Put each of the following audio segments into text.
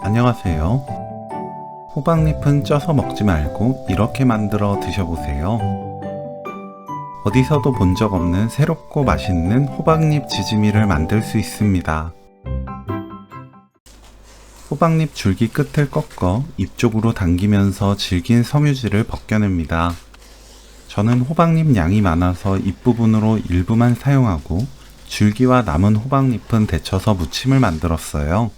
안녕하세요. 호박잎은 쪄서 먹지 말고 이렇게 만들어 드셔보세요. 어디서도 본 적 없는 새롭고 맛있는 호박잎 지짐이를 만들 수 있습니다. 호박잎 줄기 끝을 꺾어 잎 쪽으로 당기면서 질긴 섬유질을 벗겨냅니다. 저는 호박잎 양이 많아서 잎부분으로 일부만 사용하고 줄기와 남은 호박잎은 데쳐서 무침을 만들었어요.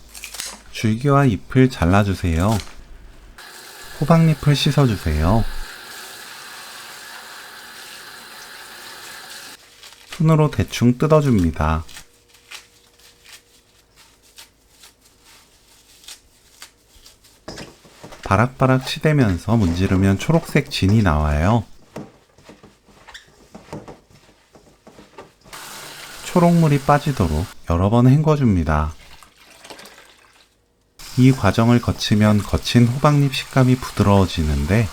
줄기와 잎을 잘라주세요. 호박잎을 씻어주세요. 손으로 대충 뜯어줍니다. 바락바락 치대면서 문지르면 초록색 진이 나와요. 초록물이 빠지도록 여러 번 헹궈줍니다. 이 과정을 거치면 거친 호박잎 식감이 부드러워지는데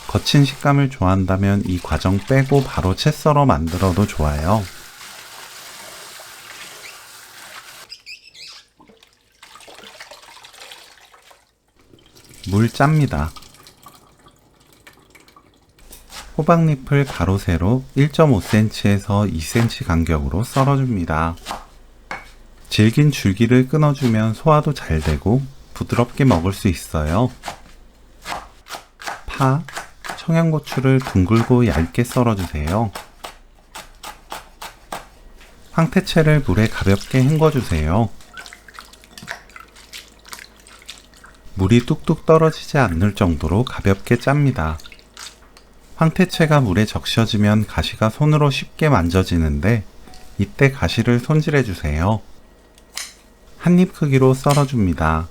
거친 식감을 좋아한다면 이 과정 빼고 바로 채 썰어 만들어도 좋아요. 물 짭니다. 호박잎을 가로 세로 1.5cm에서 2cm 간격으로 썰어줍니다. 질긴 줄기를 끊어주면 소화도 잘 되고 부드럽게 먹을 수 있어요. 파, 청양고추를 둥글고 얇게 썰어주세요. 황태채를 물에 가볍게 헹궈주세요. 물이 뚝뚝 떨어지지 않을 정도로 가볍게 짭니다. 황태채가 물에 적셔지면 가시가 손으로 쉽게 만져지는데 이때 가시를 손질해주세요. 한입 크기로 썰어줍니다.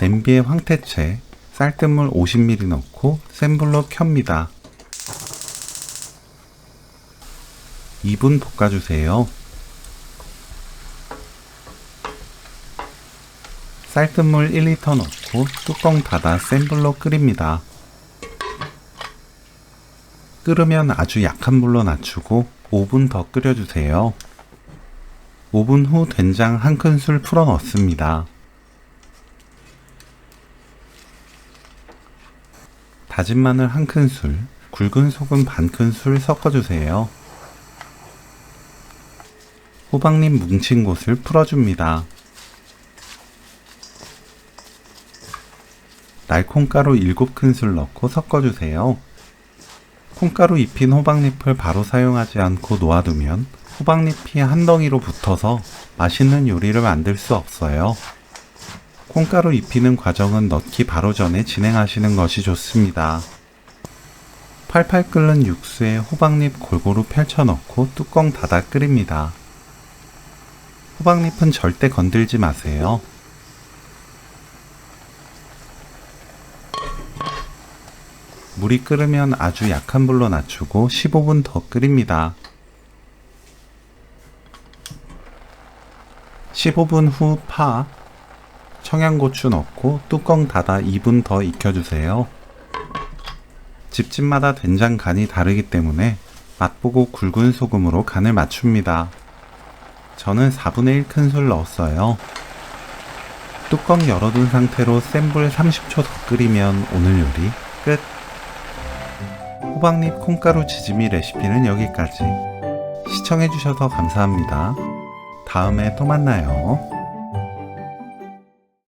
냄비에 황태채, 쌀뜨물 50ml 넣고 센 불로 켭니다. 2분 볶아주세요. 쌀뜨물 1리터 넣고 뚜껑 닫아 센 불로 끓입니다. 끓으면 아주 약한 불로 낮추고 5분 더 끓여주세요. 5분 후 된장 1큰술 풀어 넣습니다. 다진 마늘 1큰술, 굵은 소금 반큰술 섞어주세요. 호박잎 뭉친 곳을 풀어줍니다. 날콩가루 7큰술 넣고 섞어주세요. 콩가루 입힌 호박잎을 바로 사용하지 않고 놓아두면 호박잎이 한 덩이로 붙어서 맛있는 요리를 만들 수 없어요. 콩가루 입히는 과정은 넣기 바로 전에 진행하시는 것이 좋습니다. 팔팔 끓는 육수에 호박잎 골고루 펼쳐 넣고 뚜껑 닫아 끓입니다. 호박잎은 절대 건들지 마세요. 물이 끓으면 아주 약한 불로 낮추고 15분 더 끓입니다. 15분 후 파, 청양고추 넣고 뚜껑 닫아 2분 더 익혀주세요. 집집마다 된장 간이 다르기 때문에 맛보고 굵은 소금으로 간을 맞춥니다. 저는 4분의 1큰술 넣었어요. 뚜껑 열어둔 상태로 센 불 30초 더 끓이면 오늘 요리 끝! 호박잎 콩가루 지짐이 레시피는 여기까지. 시청해주셔서 감사합니다. 다음에 또 만나요.